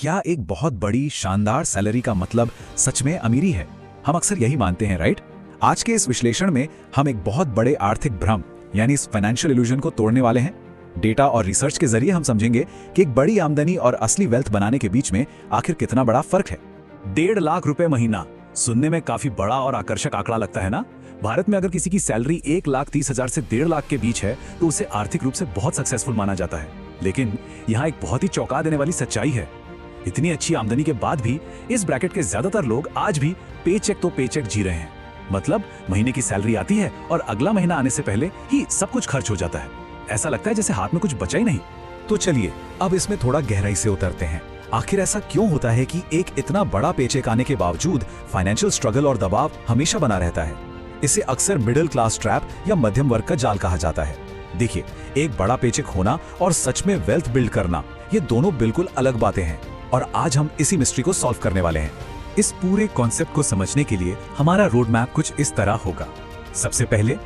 क्या एक बहुत बड़ी शानदार सैलरी का मतलब सच में अमीरी है? हम अक्सर यही मानते हैं, राइट? आज के इस विश्लेषण में हम एक बहुत बड़े आर्थिक भ्रम यानी इस फाइनेंशियल इल्यूजन को तोड़ने वाले हैं। डेटा और रिसर्च के जरिए हम समझेंगे कि एक बड़ी आमदनी और असली वेल्थ बनाने के बीच में आखिर कितना बड़ा फर्क है। 1.5 लाख रुपए महीना सुनने में काफी बड़ा और आकर्षक आंकड़ा लगता है ना? भारत में अगर किसी की सैलरी 1,30,000 से 1.5 लाख के बीच है तो उसे आर्थिक रूप से बहुत सक्सेसफुल माना जाता है। लेकिन यहाँ एक बहुत ही चौंका देने वाली सच्चाई है। इतनी अच्छी आमदनी के बाद भी इस ब्रैकेट के ज्यादातर लोग आज भी पेचेक तो पेचेक जी रहे हैं। मतलब महीने की सैलरी आती है और अगला महीना आने से पहले ही सब कुछ खर्च हो जाता है। ऐसा लगता है जैसे हाथ में कुछ बचा ही नहीं। तो चलिए अब इसमें थोड़ा गहराई से उतरते हैं। आखिर ऐसा क्यों होता है कि एक इतना बड़ा पेचेक आने के बावजूद फाइनेंशियल स्ट्रगल और दबाव हमेशा बना रहता है? इसे अक्सर मिडिल क्लास ट्रैप या मध्यम वर्ग का जाल कहा जाता है। देखिए, एक बड़ा पेचेक होना और सच में वेल्थ बिल्ड करना, ये दोनों बिल्कुल अलग बातें हैं और आज हम इसी मिस्ट्री को सॉल्व करने वाले हैं। इस पूरे कॉन्सेप्ट को समझने के लिए हमारा रोड मैप कुछ इस तरह होगा। सबसे पहले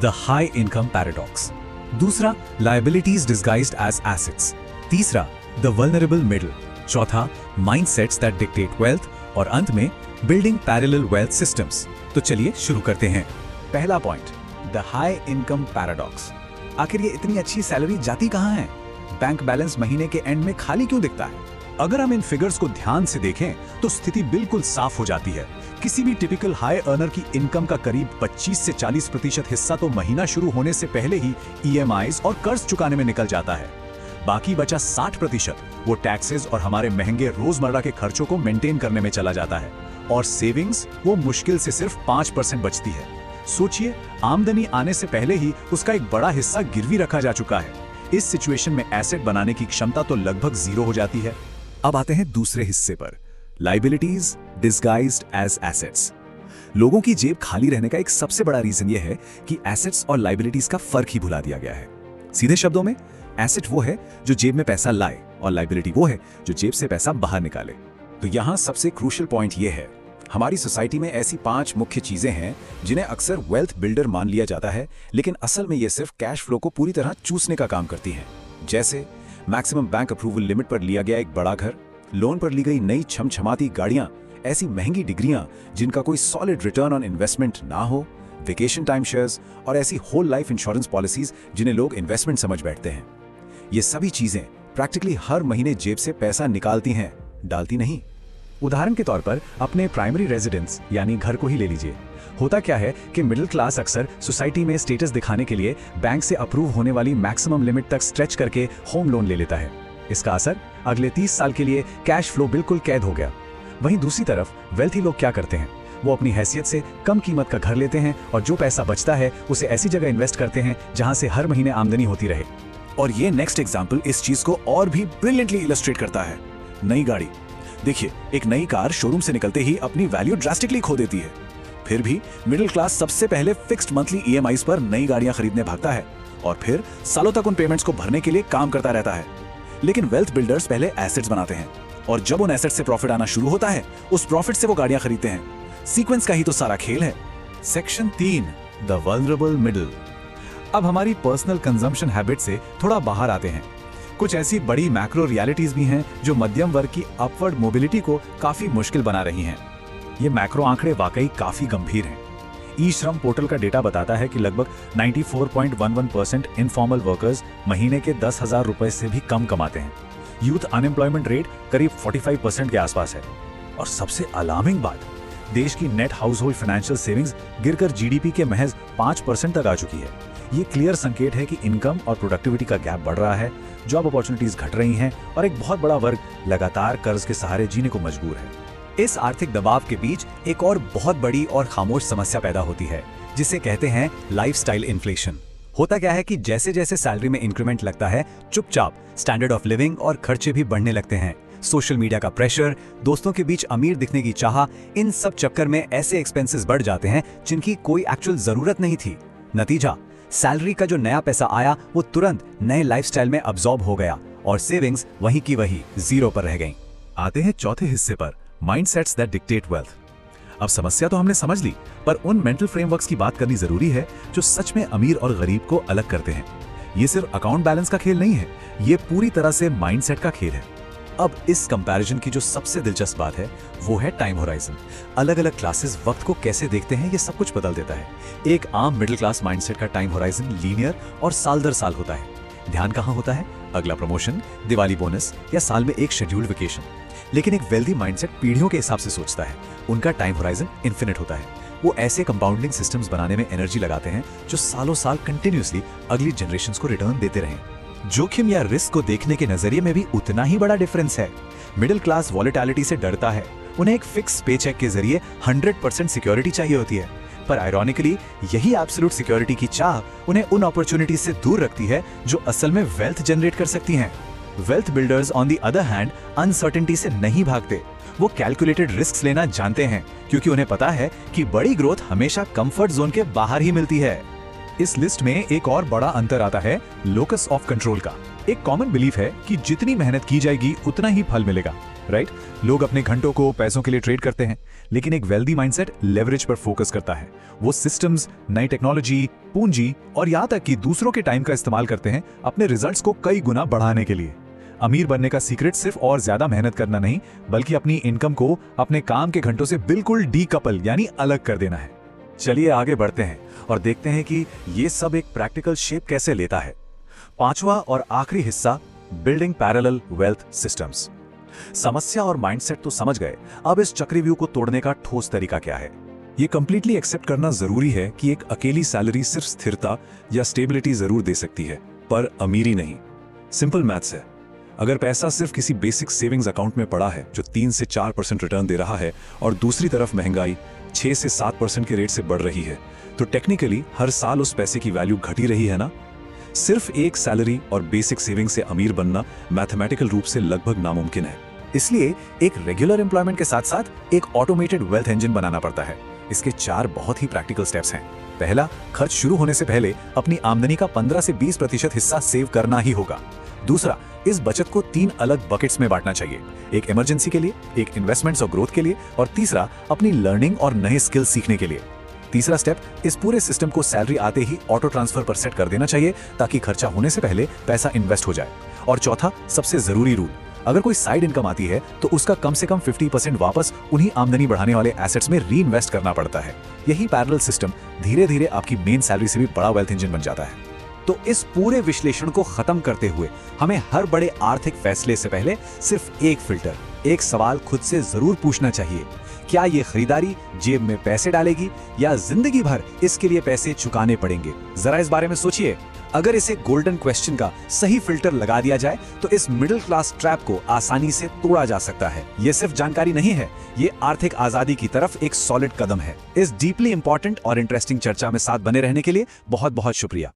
द हाई इनकम पैराडॉक्स, दूसरा लायबिलिटीज डिस्गाइज्ड एज एसेट्स, तीसरा द वल्नरेबल मिडिल, चौथा माइंडसेट्स दैट डिक्टेट वेल्थ और अंत में बिल्डिंग पैरेलल वेल्थ सिस्टम्स। तो चलिए शुरू करते हैं। पहला point, the high income paradox. आखिर ये इतनी अच्छी सैलरी जाती कहां है? बैंक बैलेंस महीने के एंड में खाली क्यों दिखता है? अगर हम इन फिगर्स को ध्यान से देखें तो स्थिति बिल्कुल साफ हो जाती है। किसी भी टिपिकल हाई अर्नर की इनकम का करीब 25 से 40% हिस्सा तो महीना शुरू होने से पहले ही ईएमआईज और कर्ज चुकाने में निकल जाता है। बाकी बचा 60% वो टैक्सेस और हमारे महंगे रोजमर्रा के खर्चों को मेंटेन करने में चला जाता है और सेविंग्स वो मुश्किल से सिर्फ 5% बचती है। सोचिए, आमदनी आने से पहले ही उसका एक बड़ा हिस्सा गिरवी रखा जा चुका है। इस सिचुएशन में एसेट बनाने की क्षमता तो लगभग 0 हो जाती है। अब आते हैं दूसरे हिस्से पर, लायबिलिटीज डिस्गाइज्ड एज एसेट्स। लोगों की जेब खाली रहने का एक सबसे बड़ा रीजन यह है कि एसेट्स और लायबिलिटीज का फर्क ही भुला दिया गया है। सीधे शब्दों में, एसेट वो है जो जेब में पैसा लाए और लायबिलिटी वो है जो जेब से पैसा बाहर निकाले। तो यहाँ सबसे क्रूशियल पॉइंट ये है, हमारी सोसाइटी में ऐसी 5 मुख्य चीजें हैं जिन्हें अक्सर वेल्थ बिल्डर मान लिया जाता है, लेकिन असल में ये सिर्फ कैश फ्लो को पूरी तरह चूसने का काम करती हैं। जैसे मैक्सिमम बैंक अप्रूवल लिमिट पर लिया गया एक बड़ा घर, लोन पर ली गई नई छमछमाती गाड़ियां, ऐसी महंगी डिग्रियां जिनका कोई सॉलिड रिटर्न ऑन इन्वेस्टमेंट ना हो, वेकेशन टाइम शेयर्स और ऐसी होल लाइफ इंश्योरेंस पॉलिसीज जिन्हें लोग इन्वेस्टमेंट समझ बैठते हैं। ये सभी चीजें प्रैक्टिकली हर महीने जेब से पैसा निकालती हैं, डालती नहीं। उदाहरण के तौर पर अपने प्राइमरी रेजिडेंस यानी घर को ही ले लीजिए। होता क्या है कि मिडिल क्लास अक्सर सोसाइटी में स्टेटस दिखाने के लिए बैंक से अप्रूव होने वाली मैक्सिमम लिमिट तक स्ट्रेच करके होम लोन ले लेता है। इसका असर अगले 30 साल के लिए कैश फ्लो बिल्कुल कैद हो गया। वहीं दूसरी तरफ वेल्थी लोग क्या करते हैं? वो अपनी हैसियत से कम कीमत का घर लेते हैं और जो पैसा बचता है उसे ऐसी जगह इन्वेस्ट करते हैं जहां से हर महीने आमदनी होती रहे। और ये नेक्स्ट एग्जाम्पल इस चीज को और भी ब्रिलियंटली इलस्ट्रेट करता है। नई गाड़ी। देखिए, एक नई कार शोरूम से निकलते ही अपनी वैल्यू ड्रास्टिकली खो देती है। फिर भी मिडिल क्लास सबसे पहले फिक्स्ड मंथली ईएमआईज पर नई गाड़ियां खरीदने भागता है और फिर सालों तक उन पेमेंट्स को भरने के लिए काम करता रहता है। लेकिन वेल्थ बिल्डर्स पहले एसेट्स बनाते हैं और जब उन एसेट्स से प्रॉफिट आना शुरू होता है, उस प्रॉफिट से वो गाड़ियां खरीदते हैं। सीक्वेंस का ही तो सारा खेल है। Section 3, the vulnerable middle. अब हमारी पर्सनल कंजम्पशन हैबिट से थोड़ा बाहर आते हैं। कुछ ऐसी बड़ी मैक्रो रियलिटीज भी हैं जो मध्यम वर्ग की अपवर्ड मोबिलिटी को काफी मुश्किल बना रही हैं। ये मैक्रो आंकड़े वाकई काफी गंभीर हैं। ई श्रम पोर्टल का डेटा बताता है कि लगभग 94.11% इनफॉर्मल वर्कर्स महीने के 10,000 रुपए से भी कम कमाते हैं। यूथ अनएम्प्लॉयमेंट रेट करीब 45% के आसपास है। और सबसे अलार्मिंग बात, देश की net house hold financial savings गिरकर जीडीपी के महज 5% तक आ चुकी है। ये क्लियर संकेत है कि इनकम और प्रोडक्टिविटी का गैप बढ़ रहा है, जॉब अपॉर्चुनिटीज घट रही हैं और एक बहुत बड़ा वर्ग लगातार कर्ज के सहारे जीने को मजबूर है। इस आर्थिक दबाव के बीच एक और बहुत बड़ी और खामोश समस्या पैदा होती है, जिसे कहते हैं लाइफस्टाइल इन्फ्लेशन। होता क्या है कि जैसे जैसे सैलरी में इंक्रीमेंट लगता है, चुपचाप स्टैंडर्ड ऑफ लिविंग और खर्चे भी बढ़ने लगते हैं। सोशल मीडिया का प्रेशर, दोस्तों के बीच अमीर दिखने की चाह, इन सब चक्कर में ऐसे एक्सपेंसेस बढ़ जाते हैं जिनकी कोई एक्चुअल जरूरत नहीं थी। नतीजा, सैलरी का जो नया पैसा आया वो तुरंत नए लाइफस्टाइल में अब्सॉर्ब हो गया और सेविंग्स वहीं की वहीं 0 पर रह गईं। आते हैं चौथे हिस्से पर, माइंडसेट्स दैट डिक्टेट वेल्थ। अब समस्या तो हमने समझ ली, पर उन मेंटल फ्रेमवर्क्स की बात करनी जरूरी है जो सच में अमीर और गरीब को अलग करते हैं। ये सिर्फ अकाउंट बैलेंस का खेल नहीं है, ये पूरी तरह से माइंडसेट का खेल है। अब इस कंपैरिजन की जो सबसे दिलचस्प बात है वो है टाइम होराइजन। अलग अलग क्लासेस वक्त को कैसे देखते हैं ये सब कुछ बदल देता है। एक आम मिडिल क्लास माइंडसेट का टाइम होराइजन लीनियर और साल दर साल होता है। ध्यान कहाँ होता है? अगला प्रमोशन, दिवाली बोनस या साल में एक शेड्यूल्ड वेकेशन। लेकिन एक वेल्दी माइंडसेट पीढ़ियों के हिसाब से सोचता है। उनका टाइम होराइजन इन्फिनिट होता है। वो ऐसे कंपाउंडिंग सिस्टम्स बनाने में एनर्जी लगाते हैं जो सालों साल कंटिन्यूअसली अगली जनरेशंस को रिटर्न देते रहें। जोखिम या रिस्क को देखने के नजरिए में भी उतना ही बड़ा डिफरेंस है। मिडिल क्लास वॉलेटिलिटी से डरता है। उन्हें एक फिक्स पेचेक के जरिए 100% सिक्योरिटी चाहिए होती है। पर आयरॉनिकली यही एब्सोल्यूट सिक्योरिटी की चाह उन्हें उन अपॉर्चुनिटीज से दूर रखती है जो असल में वेल्थ जनरेट कर सकती हैं। Wealth builders on the other hand uncertainty से नहीं भागते। वो कैलकुलेटेड रिस्क लेना जानते हैं क्योंकि उन्हें पता है कि बड़ी ग्रोथ हमेशा कंफर्ट जोन के बाहर ही मिलती है। इस लिस्ट में एक और बड़ा अंतर आता है लोकस ऑफ कंट्रोल का। एक कॉमन बिलीफ है कि जितनी मेहनत की जाएगी उतना ही फल मिलेगा, राइट? लोग अपने घंटों को पैसों के लिए ट्रेड करते हैं, लेकिन एक वेल्दी माइंडसेट लेवरेज पर फोकस करता है। वो सिस्टम्स, नई टेक्नोलॉजी, पूंजी और यहाँ तक कि दूसरों के टाइम का इस्तेमाल करते हैं अपने रिजल्ट्स को कई गुना बढ़ाने के लिए। अमीर बनने का सीक्रेट सिर्फ और ज्यादा मेहनत करना नहीं, बल्कि अपनी इनकम को अपने काम के घंटों से बिल्कुल डीकपल यानी अलग कर देना है। चलिए आगे बढ़ते हैं और देखते हैं कि ये सब एक प्रैक्टिकल शेप कैसे लेता है। पांचवा और आखिरी हिस्सा, बिल्डिंग पैरेलल वेल्थ सिस्टम्स। समस्या और माइंडसेट तो समझ गए, अब इस चक्रव्यूह को तोड़ने का ठोस तरीका क्या है? ये कंप्लीटली एक्सेप्ट करना जरूरी है कि एक अकेली सैलरी सिर्फ स्थिरता या स्टेबिलिटी जरूर दे सकती है, पर अमीरी नहीं। सिंपल मैथ्स है। अगर पैसा सिर्फ किसी बेसिक सेविंग्स अकाउंट में पड़ा है जो 3 से 4% रिटर्न दे रहा है और दूसरी तरफ महंगाई 6 से 7% के रेट से बढ़ रही है, तो टेक्निकली हर साल उस पैसे की वैल्यू घटी रही है ना? सिर्फ एक सैलरी और बेसिक सेविंग से अमीर बनना मैथमेटिकल रूप से लगभग नामुमकिन है। इसलिए एक रेगुलर एम्प्लॉयमेंट के साथ साथ एक ऑटोमेटेड वेल्थ इंजन बनाना पड़ता है। इसके 4 बहुत ही प्रैक्टिकल स्टेप्स हैं। पहला, खर्च शुरू होने से पहले अपनी आमदनी का 15 से 20% हिस्सा सेव करना ही होगा। दूसरा, इस बचत को 3 अलग बकेट्स में बांटना चाहिए, एक इमरजेंसी के लिए, एक इन्वेस्टमेंट्स और ग्रोथ के लिए, और तीसरा अपनी लर्निंग और नए स्किल्स सीखने के लिए। तीसरा स्टेप, इस पूरे सिस्टम को सैलरी आते ही ऑटो ट्रांसफर पर सेट कर देना चाहिए ताकि खर्चा होने से पहले पैसा इन्वेस्ट हो जाए। और चौथा, सबसे जरूरी रूल, अगर कोई साइड इनकम आती है तो उसका कम से कम 50% वापस उन्हीं आमदनी बढ़ाने वाले एसेट्स में री इन्वेस्ट करना पड़ता है। यही पैरेलल सिस्टम धीरे धीरे आपकी मेन सैलरी से भी बड़ा वेल्थ इंजन बन जाता है। तो इस पूरे विश्लेषण को खत्म करते हुए हमें हर बड़े आर्थिक फैसले से पहले सिर्फ एक फिल्टर, एक सवाल खुद से जरूर पूछना चाहिए। क्या ये खरीदारी जेब में पैसे डालेगी या जिंदगी भर इसके लिए पैसे चुकाने पड़ेंगे? जरा इस बारे में सोचिए। अगर इसे गोल्डन क्वेश्चन का सही फिल्टर लगा दिया जाए तो इस मिडिल क्लास ट्रैप को आसानी से तोड़ा जा सकता है। ये सिर्फ जानकारी नहीं है, ये आर्थिक आजादी की तरफ एक सॉलिड कदम है। इस डीपली इंपॉर्टेंट और इंटरेस्टिंग चर्चा में साथ बने रहने के लिए बहुत बहुत शुक्रिया।